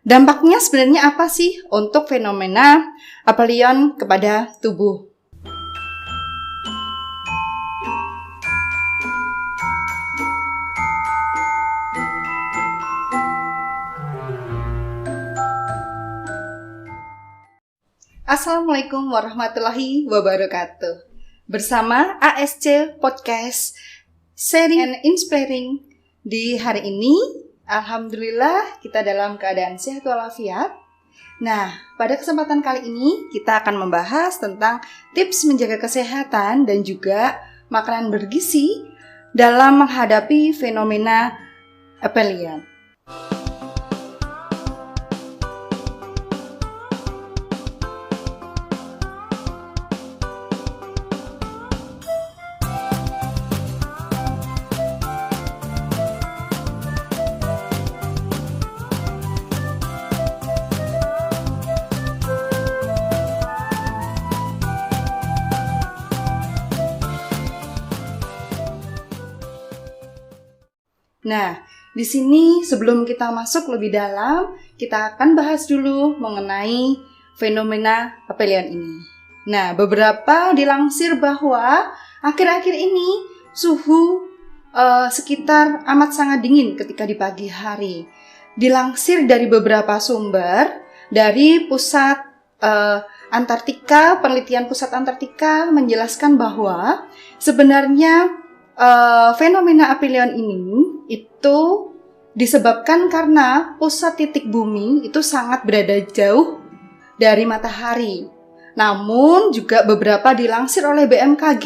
Dampaknya sebenarnya apa sih untuk fenomena apelion kepada tubuh? Assalamualaikum warahmatullahi wabarakatuh. Bersama ASC Podcast Sharing and Inspiring di hari ini, alhamdulillah kita dalam keadaan sehat walafiat. Nah, pada kesempatan kali ini kita akan membahas tentang tips menjaga kesehatan dan juga makanan bergizi dalam menghadapi fenomena apelion. Nah, di sini sebelum kita masuk lebih dalam, kita akan bahas dulu mengenai fenomena apelion ini. Nah, beberapa dilansir bahwa akhir-akhir ini suhu sekitar amat sangat dingin ketika di pagi hari. Dilansir dari beberapa sumber, dari pusat Antartika, penelitian pusat Antartika menjelaskan bahwa sebenarnya fenomena apelion ini itu disebabkan karena pusat titik bumi itu sangat berada jauh dari matahari. Namun juga beberapa dilansir oleh BMKG,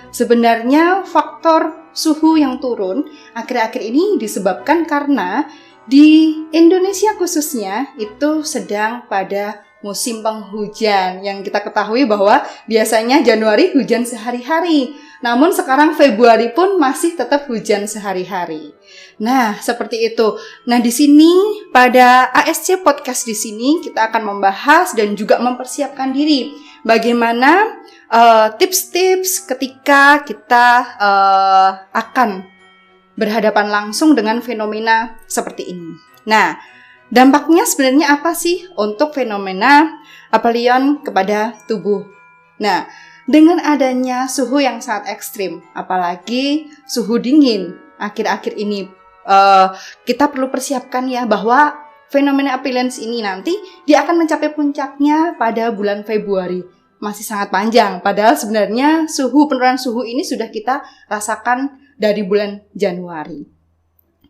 sebenarnya faktor suhu yang turun akhir-akhir ini disebabkan karena di Indonesia khususnya itu sedang pada musim penghujan, yang kita ketahui bahwa biasanya Januari hujan sehari-hari. Namun sekarang Februari pun masih tetap hujan sehari-hari. Nah, seperti itu. Nah, di sini pada ASC Podcast di sini kita akan membahas dan juga mempersiapkan diri bagaimana tips-tips ketika kita akan berhadapan langsung dengan fenomena seperti ini. Nah, dampaknya sebenarnya apa sih untuk fenomena apelion kepada tubuh? Nah, dengan adanya suhu yang sangat ekstrim, apalagi suhu dingin akhir-akhir ini, kita perlu persiapkan ya bahwa fenomena apelion ini nanti dia akan mencapai puncaknya pada bulan Februari. Masih sangat panjang, padahal sebenarnya penurunan suhu ini sudah kita rasakan dari bulan Januari.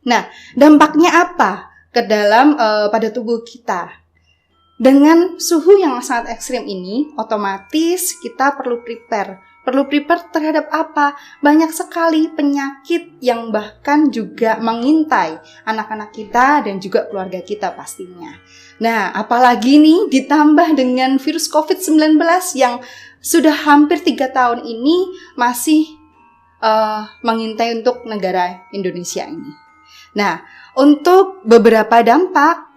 Nah, dampaknya apa ke dalam pada tubuh kita? Dengan suhu yang sangat ekstrim ini, otomatis kita perlu prepare. Perlu prepare terhadap apa? Banyak sekali penyakit yang bahkan juga mengintai anak-anak kita dan juga keluarga kita pastinya. Nah, apalagi nih ditambah dengan virus COVID-19 yang sudah hampir 3 tahun ini masih mengintai untuk negara Indonesia ini. Nah, untuk beberapa dampak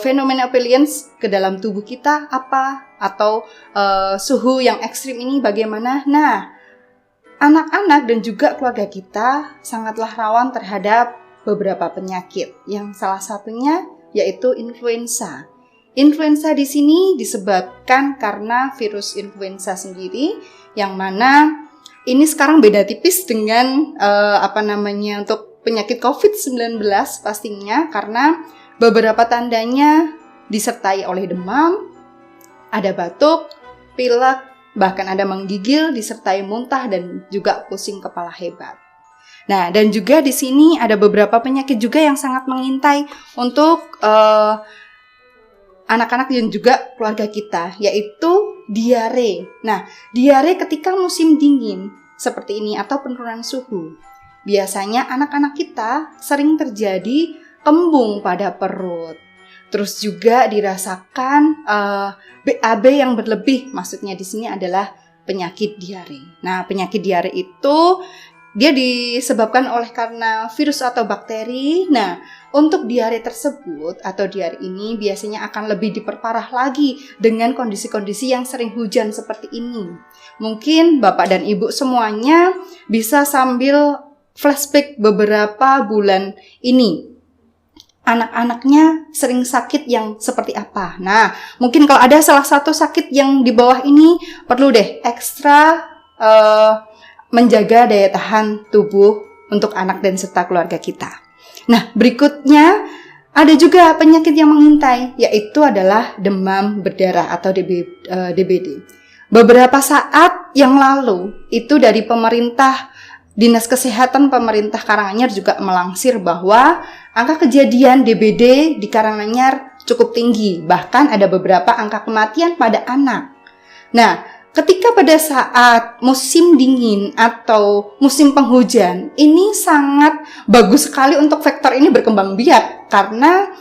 fenomena apelion ke dalam tubuh kita apa? Atau suhu yang ekstrim ini bagaimana? Nah, anak-anak dan juga keluarga kita sangatlah rawan terhadap beberapa penyakit, yang salah satunya yaitu influenza. Influenza di sini disebabkan karena virus influenza sendiri, yang mana ini sekarang beda tipis dengan untuk penyakit COVID-19 pastinya, karena beberapa tandanya disertai oleh demam, ada batuk, pilek, bahkan ada menggigil, disertai muntah dan juga pusing kepala hebat. Nah, dan juga di sini ada beberapa penyakit juga yang sangat mengintai untuk anak-anak dan juga keluarga kita, yaitu diare. Nah, diare ketika musim dingin seperti ini atau penurunan suhu. Biasanya anak-anak kita sering terjadi kembung pada perut. Terus juga dirasakan BAB yang berlebih. Maksudnya di sini adalah penyakit diare. Nah, penyakit diare itu dia disebabkan oleh karena virus atau bakteri. Nah, untuk diare tersebut atau diare ini biasanya akan lebih diperparah lagi dengan kondisi-kondisi yang sering hujan seperti ini. Mungkin Bapak dan Ibu semuanya bisa sambil flashback beberapa bulan ini. anak-anaknya sering sakit yang seperti apa. Nah, mungkin kalau ada salah satu sakit yang di bawah ini, perlu deh ekstra menjaga daya tahan tubuh untuk anak dan serta keluarga kita. Nah, berikutnya ada juga penyakit yang mengintai, yaitu adalah demam berdarah atau DBD. Beberapa saat yang lalu, itu dari pemerintah, Dinas Kesehatan Pemerintah Karanganyar juga melansir bahwa angka kejadian DBD di Karanganyar cukup tinggi. Bahkan ada beberapa angka kematian pada anak. Nah, ketika pada saat musim dingin atau musim penghujan, ini sangat bagus sekali untuk vektor ini berkembang biak karena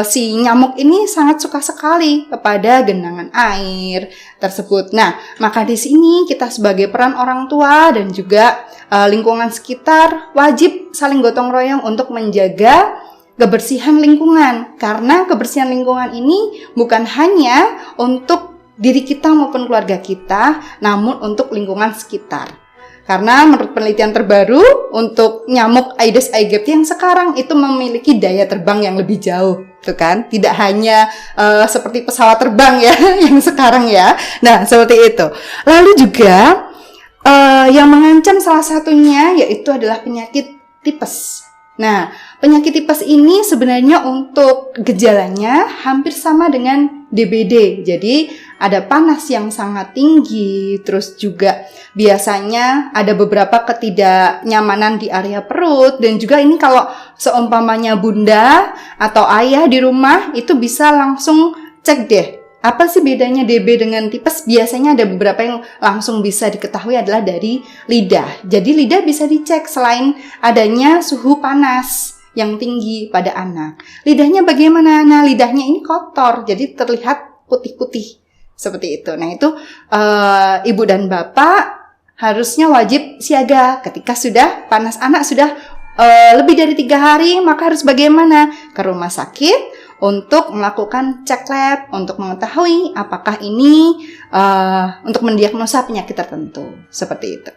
si nyamuk ini sangat suka sekali kepada genangan air tersebut. Nah, maka di sini kita sebagai peran orang tua dan juga lingkungan sekitar wajib saling gotong royong untuk menjaga kebersihan lingkungan. Karena kebersihan lingkungan ini bukan hanya untuk diri kita maupun keluarga kita, namun untuk lingkungan sekitar. Karena menurut penelitian terbaru untuk nyamuk Aedes aegypti yang sekarang itu memiliki daya terbang yang lebih jauh, tuh kan? Tidak hanya seperti pesawat terbang ya yang sekarang ya. Nah, seperti itu. Lalu juga yang mengancam salah satunya yaitu adalah penyakit tipes. Nah, penyakit tipes ini sebenarnya untuk gejalanya hampir sama dengan DBD. Jadi ada panas yang sangat tinggi, terus juga biasanya ada beberapa ketidaknyamanan di area perut, dan juga ini kalau seumpamanya bunda atau ayah di rumah itu bisa langsung cek deh, apa sih bedanya DB dengan tipes? Biasanya ada beberapa yang langsung bisa diketahui adalah dari lidah. Jadi lidah bisa dicek selain adanya suhu panas yang tinggi pada anak. Lidahnya bagaimana? Nah, lidahnya ini kotor, jadi terlihat putih-putih. Seperti itu. Nah, itu ibu dan bapak harusnya wajib siaga ketika sudah panas anak sudah lebih dari 3 hari, maka harus bagaimana? Ke rumah sakit untuk melakukan cek lab untuk mengetahui apakah ini untuk mendiagnosa penyakit tertentu. Seperti itu.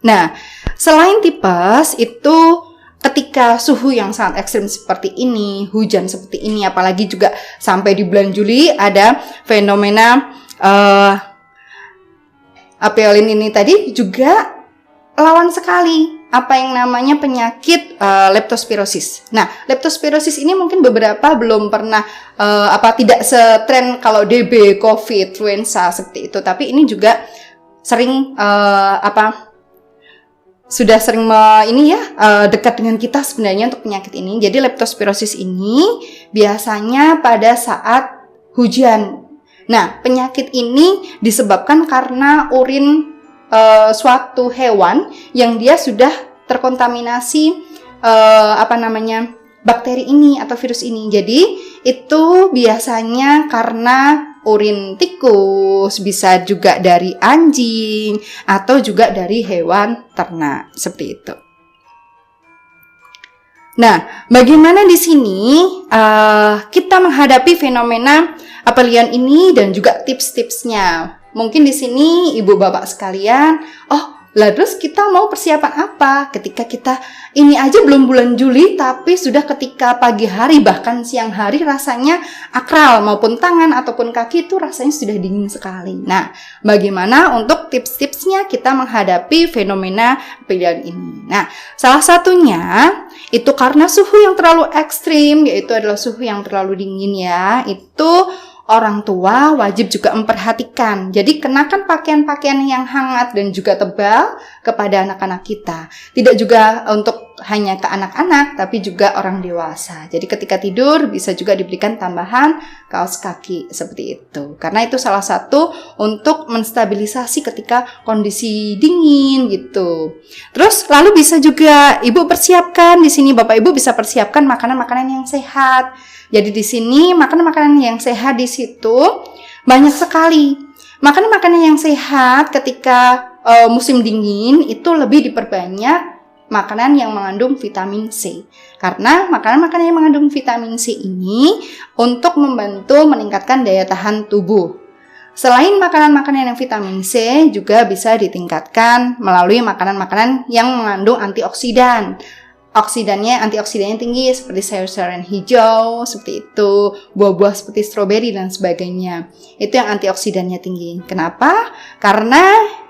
Nah, selain tipes itu ketika suhu yang sangat ekstrim seperti ini, hujan seperti ini, apalagi juga sampai di bulan Juli ada fenomena apiolin ini tadi juga lawan sekali apa yang namanya penyakit leptospirosis. Nah, leptospirosis ini mungkin beberapa belum pernah tidak setren kalau DB, COVID, influenza seperti itu, tapi ini juga sering sudah sering dekat dengan kita sebenarnya untuk penyakit ini. Jadi leptospirosis ini biasanya pada saat hujan. Nah, penyakit ini disebabkan karena urin suatu hewan yang dia sudah terkontaminasi bakteri ini atau virus ini. Jadi itu biasanya karena urin tikus, bisa juga dari anjing atau juga dari hewan ternak, seperti itu. Nah, bagaimana di sini kita menghadapi fenomena apelian ini dan juga tips-tipsnya? Mungkin di sini ibu bapak sekalian, terus kita mau persiapan apa ketika kita ini aja belum bulan Juli tapi sudah ketika pagi hari bahkan siang hari rasanya akral maupun tangan ataupun kaki itu rasanya sudah dingin sekali. Nah, bagaimana untuk tips-tipsnya kita menghadapi fenomena apelian ini? Nah, salah satunya itu karena suhu yang terlalu ekstrim, yaitu adalah suhu yang terlalu dingin ya, itu orang tua wajib juga memperhatikan. Jadi kenakan pakaian-pakaian yang hangat dan juga tebal kepada anak-anak kita. Tidak juga untuk hanya ke anak-anak, tapi juga orang dewasa. Jadi ketika tidur bisa juga diberikan tambahan kaos kaki seperti itu. Karena itu salah satu untuk menstabilisasi ketika kondisi dingin gitu. Terus lalu bisa juga ibu persiapkan di sini, bapak ibu bisa persiapkan makanan-makanan yang sehat. Jadi di sini makanan-makanan yang sehat di situ banyak sekali. Makanan-makanan yang sehat ketika musim dingin itu lebih diperbanyak makanan yang mengandung vitamin C. Karena makanan-makanan yang mengandung vitamin C ini untuk membantu meningkatkan daya tahan tubuh. Selain makanan-makanan yang vitamin C juga bisa ditingkatkan melalui makanan-makanan yang mengandung antioksidan. antioksidannya tinggi seperti sayur-sayuran hijau seperti itu, buah-buah seperti stroberi dan sebagainya. Itu yang antioksidannya tinggi. Kenapa? Karena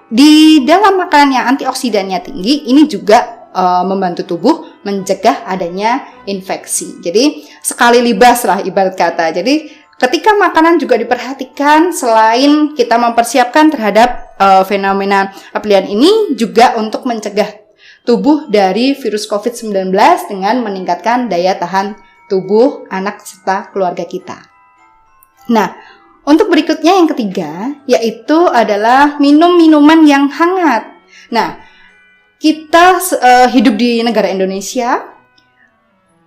di dalam makanan yang antioksidannya tinggi ini juga membantu tubuh mencegah adanya infeksi. Jadi sekali libas lah ibarat kata. Jadi ketika makanan juga diperhatikan, selain kita mempersiapkan terhadap fenomena apelian ini, juga untuk mencegah tubuh dari virus COVID-19 dengan meningkatkan daya tahan tubuh anak serta keluarga kita. Nah, untuk berikutnya yang ketiga, yaitu adalah minum minuman yang hangat. Nah, kita hidup di negara Indonesia,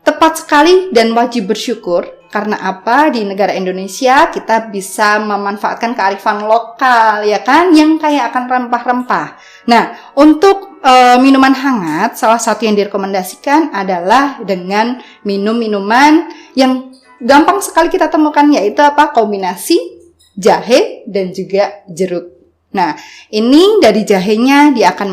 tepat sekali dan wajib bersyukur. Karena apa? Di negara Indonesia kita bisa memanfaatkan kearifan lokal, ya kan? Yang kaya akan rempah-rempah. Nah, untuk minuman hangat, salah satu yang direkomendasikan adalah dengan minum minuman yang gampang sekali kita temukan, yaitu apa? Kombinasi jahe dan juga jeruk. Nah, ini dari jahenya dia akan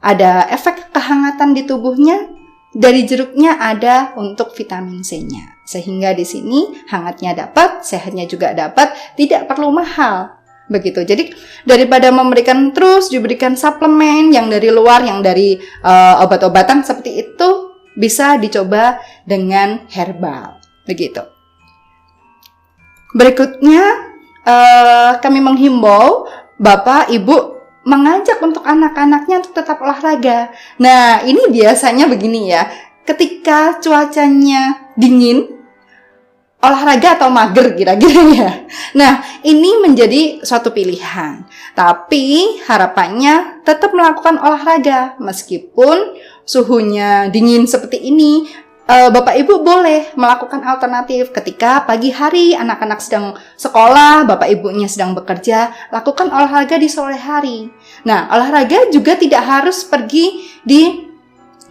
ada efek kehangatan di tubuhnya. Dari jeruknya ada untuk vitamin C-nya. Sehingga di sini hangatnya dapat, sehatnya juga dapat, tidak perlu mahal. Begitu. Jadi daripada diberikan suplemen yang dari luar, yang dari obat-obatan seperti itu, bisa dicoba dengan herbal. Begitu. Berikutnya kami menghimbau Bapak, Ibu mengajak untuk anak-anaknya untuk tetap olahraga. Nah, ini biasanya begini ya. Ketika cuacanya dingin, olahraga atau mager kira-kira ya. Nah, ini menjadi suatu pilihan. Tapi harapannya tetap melakukan olahraga meskipun suhunya dingin seperti ini. Bapak Ibu boleh melakukan alternatif ketika pagi hari anak-anak sedang sekolah, Bapak Ibunya sedang bekerja, lakukan olahraga di sore hari. Nah, olahraga juga tidak harus pergi di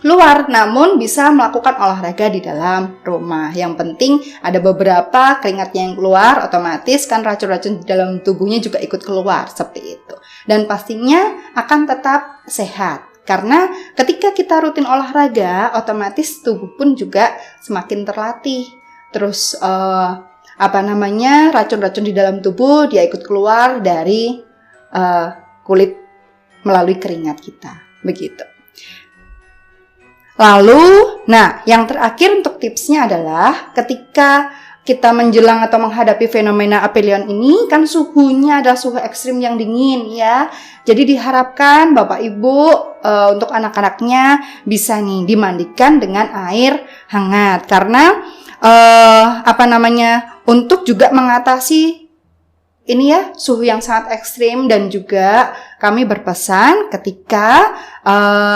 luar, namun bisa melakukan olahraga di dalam rumah. Yang penting ada beberapa keringatnya yang keluar, otomatis kan racun-racun di dalam tubuhnya juga ikut keluar, seperti itu. Dan pastinya akan tetap sehat. Karena ketika kita rutin olahraga, otomatis tubuh pun juga semakin terlatih. Terus racun-racun di dalam tubuh dia ikut keluar dari kulit melalui keringat kita. Begitu. Lalu, yang terakhir untuk tipsnya adalah ketika kita menjelang atau menghadapi fenomena aphelion ini, kan suhunya adalah suhu ekstrim yang dingin ya. Jadi diharapkan Bapak Ibu untuk anak-anaknya bisa nih dimandikan dengan air hangat. Karena untuk juga mengatasi ini ya suhu yang sangat ekstrim, dan juga kami berpesan ketika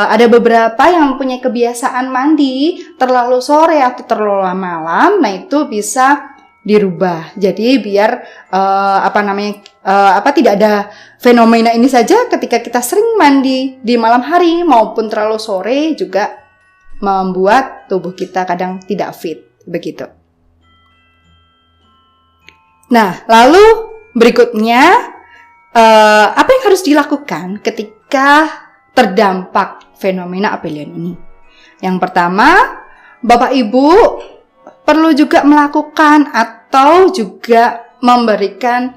ada beberapa yang mempunyai kebiasaan mandi terlalu sore atau terlalu malam, nah itu bisa dirubah. Jadi biar tidak ada fenomena ini saja ketika kita sering mandi di malam hari maupun terlalu sore juga membuat tubuh kita kadang tidak fit begitu. Nah, lalu berikutnya, apa yang harus dilakukan ketika terdampak fenomena aphelion ini? Yang pertama, Bapak Ibu perlu juga melakukan atau juga memberikan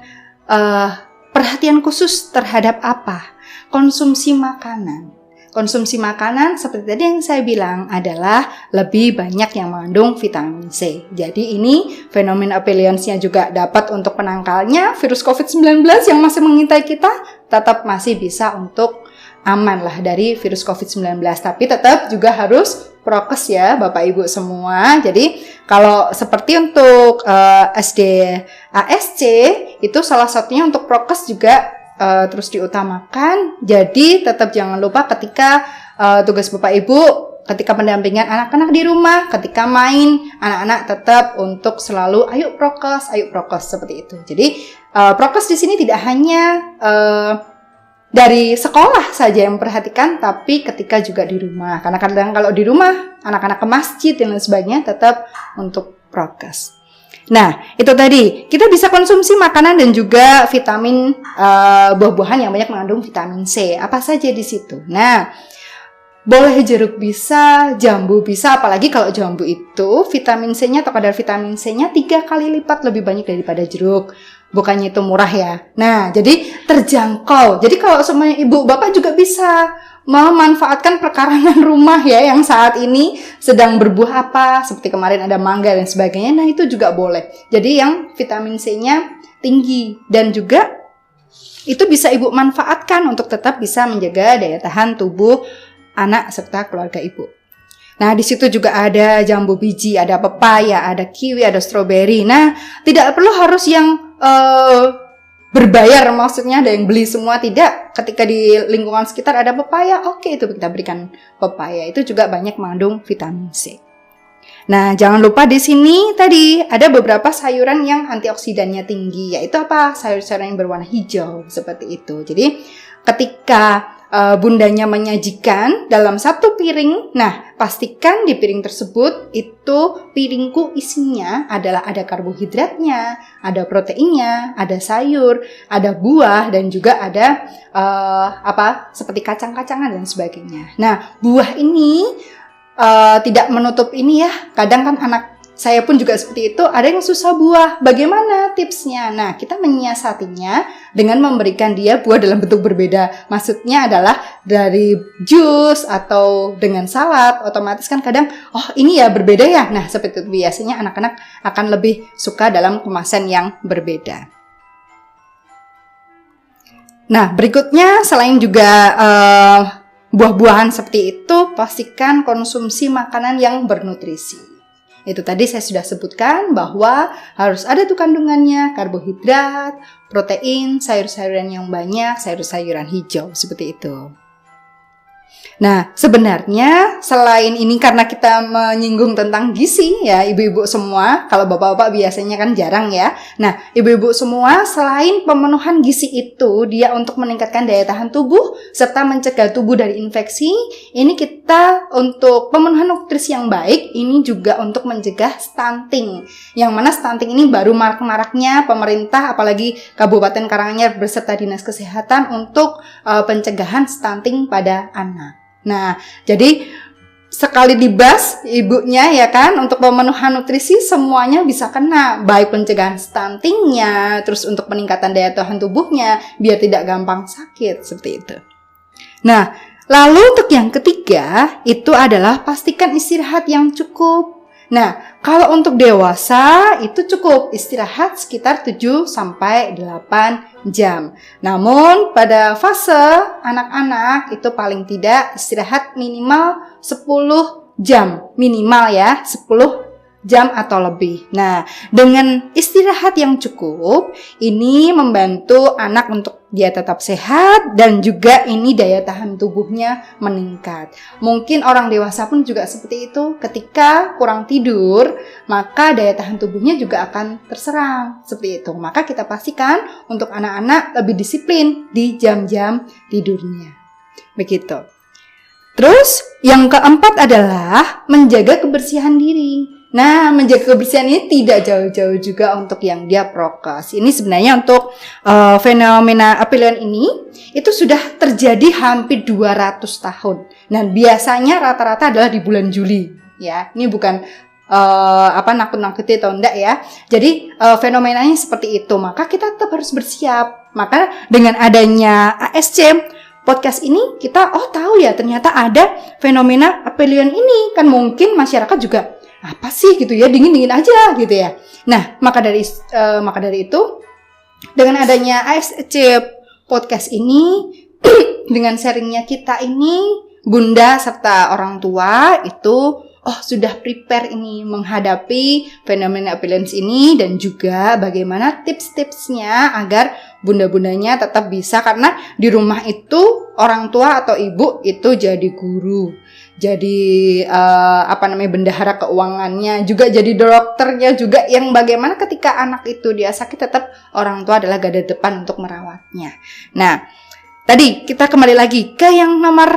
perhatian khusus terhadap apa? Konsumsi makanan. Konsumsi makanan seperti tadi yang saya bilang adalah lebih banyak yang mengandung vitamin C. Jadi ini fenomena aphelion-nya juga dapat untuk penangkalnya. Virus COVID-19 yang masih mengintai kita tetap masih bisa untuk aman lah dari virus COVID-19. Tapi tetap juga harus prokes ya Bapak Ibu semua. Jadi kalau seperti untuk SD ASC itu salah satunya untuk prokes juga terus diutamakan. Jadi tetap jangan lupa ketika tugas Bapak Ibu, ketika pendampingan anak-anak di rumah, ketika main, anak-anak tetap untuk selalu ayo prokes seperti itu. Jadi prokes di sini tidak hanya dari sekolah saja yang memperhatikan, tapi ketika juga di rumah. Karena kadang kalau di rumah anak-anak ke masjid dan lain sebagainya tetap untuk prokes. Nah, itu tadi. Kita bisa konsumsi makanan dan juga vitamin buah-buahan yang banyak mengandung vitamin C. Apa saja di situ? Nah, boleh jeruk bisa, jambu bisa, apalagi kalau jambu itu vitamin C-nya atau kadar vitamin C-nya 3 kali lipat lebih banyak daripada jeruk. Bukannya itu murah ya. Nah, jadi terjangkau. Jadi kalau semuanya ibu bapak juga bisa memanfaatkan perkarangan rumah ya yang saat ini sedang berbuah apa, seperti kemarin ada mangga dan sebagainya. Nah, itu juga boleh. Jadi yang vitamin C-nya tinggi dan juga itu bisa ibu manfaatkan untuk tetap bisa menjaga daya tahan tubuh anak serta keluarga ibu. Nah, di situ juga ada jambu biji, ada pepaya, ada kiwi, ada stroberi. Nah, tidak perlu harus yang berbayar, maksudnya ada yang beli semua, tidak. Ketika di lingkungan sekitar ada pepaya, oke, itu kita berikan pepaya. Itu juga banyak mengandung vitamin C. Nah, jangan lupa di sini tadi ada beberapa sayuran yang antioksidannya tinggi, yaitu apa? Sayur-sayuran yang berwarna hijau, seperti itu. Jadi, ketika bundanya menyajikan dalam satu piring, nah pastikan di piring tersebut itu piringku isinya adalah ada karbohidratnya, ada proteinnya, ada sayur, ada buah dan juga ada seperti kacang-kacangan dan sebagainya. Nah, buah ini tidak menutup ini ya. Kadang kan anak saya pun juga seperti itu, ada yang susah buah. Bagaimana tipsnya? Nah, kita menyiasatinya dengan memberikan dia buah dalam bentuk berbeda. Maksudnya adalah dari jus atau dengan salad, otomatis kan kadang, oh ini ya berbeda ya. Nah, seperti itu biasanya anak-anak akan lebih suka dalam kemasan yang berbeda. Nah, berikutnya selain juga buah-buahan seperti itu, pastikan konsumsi makanan yang bernutrisi. Itu tadi saya sudah sebutkan bahwa harus ada tuh kandungannya, karbohidrat, protein, sayur-sayuran yang banyak, sayur-sayuran hijau, seperti itu. Nah, sebenarnya selain ini karena kita menyinggung tentang gizi ya, ibu-ibu semua, kalau bapak-bapak biasanya kan jarang ya. Nah, ibu-ibu semua selain pemenuhan gizi itu, dia untuk meningkatkan daya tahan tubuh serta mencegah tubuh dari infeksi, ini kita untuk pemenuhan nutrisi yang baik, ini juga untuk mencegah stunting. Yang mana stunting ini baru marak-maraknya pemerintah, apalagi Kabupaten Karanganyar beserta Dinas Kesehatan untuk pencegahan stunting pada anak. Nah, jadi sekali dibahas ibunya ya kan, untuk pemenuhan nutrisi semuanya bisa kena, baik pencegahan stuntingnya, terus untuk peningkatan daya tahan tubuhnya biar tidak gampang sakit, seperti itu. Nah, lalu untuk yang ketiga itu adalah pastikan istirahat yang cukup. Nah, kalau untuk dewasa itu cukup istirahat sekitar 7-8 jam. Namun pada fase anak-anak itu paling tidak istirahat minimal 10 jam. Minimal ya, 10 jam atau lebih. Nah, dengan istirahat yang cukup, ini membantu anak untuk dia tetap sehat dan juga ini daya tahan tubuhnya meningkat. Mungkin orang dewasa pun juga seperti itu. Ketika kurang tidur, maka daya tahan tubuhnya juga akan terserang. Seperti itu. Maka kita pastikan untuk anak-anak lebih disiplin di jam-jam tidurnya. Begitu. Terus, yang keempat adalah menjaga kebersihan diri. Nah, menjaga kebersihan ini tidak jauh-jauh juga untuk yang dia prokes. Ini sebenarnya untuk fenomena apelian ini itu sudah terjadi hampir 200 tahun. Nah, biasanya rata-rata adalah di bulan Juli. Ya, ini bukan nakut-nakuti atau enggak ya. Jadi fenomenanya seperti itu. Maka kita tetap harus bersiap. Maka dengan adanya ASC podcast ini kita tahu ya ternyata ada fenomena apelian ini. Kan mungkin masyarakat juga apa sih gitu ya, dingin-dingin aja gitu ya. Nah, maka dari itu dengan adanya ASC podcast ini dengan sharingnya kita ini, bunda serta orang tua itu sudah prepare ini menghadapi fenomena appearance ini dan juga bagaimana tips-tipsnya agar bunda-bundanya tetap bisa, karena di rumah itu orang tua atau ibu itu jadi guru, jadi bendahara keuangannya, juga jadi dokternya juga, yang bagaimana ketika anak itu dia sakit tetap orang tua adalah garda depan untuk merawatnya. Nah, tadi kita kembali lagi ke yang nomor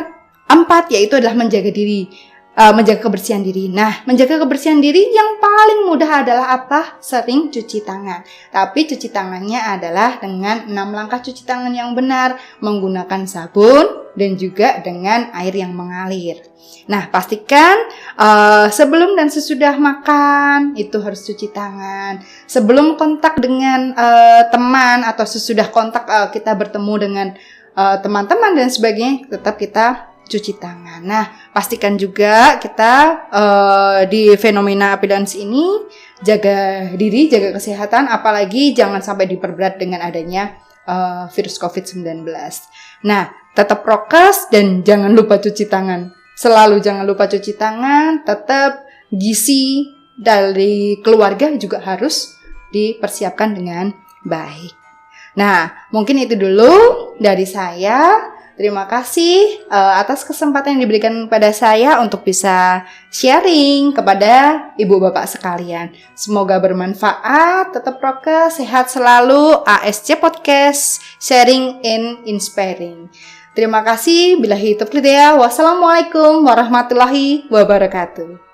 4, yaitu adalah menjaga diri. Menjaga kebersihan diri. Nah, menjaga kebersihan diri yang paling mudah adalah apa? Sering cuci tangan. Tapi cuci tangannya adalah dengan 6 langkah cuci tangan yang benar. Menggunakan sabun, dan juga dengan air yang mengalir. Nah, pastikan sebelum dan sesudah makan itu harus cuci tangan. Sebelum kontak dengan teman atau sesudah kontak kita bertemu dengan teman-teman dan sebagainya, tetap kita cuci tangan. Nah, pastikan juga kita di fenomena apelians ini jaga diri, jaga kesehatan, apalagi jangan sampai diperberat dengan adanya virus COVID-19. Nah, tetap prokes dan jangan lupa cuci tangan. Selalu jangan lupa cuci tangan, tetap gizi dari keluarga juga harus dipersiapkan dengan baik. Nah, mungkin itu dulu dari saya. Terima kasih atas kesempatan yang diberikan kepada saya untuk bisa sharing kepada ibu bapak sekalian. Semoga bermanfaat, tetap prokes, sehat selalu. ASC Podcast, Sharing and Inspiring. Terima kasih. Billahi taufiq hidayah. Wassalamualaikum warahmatullahi wabarakatuh.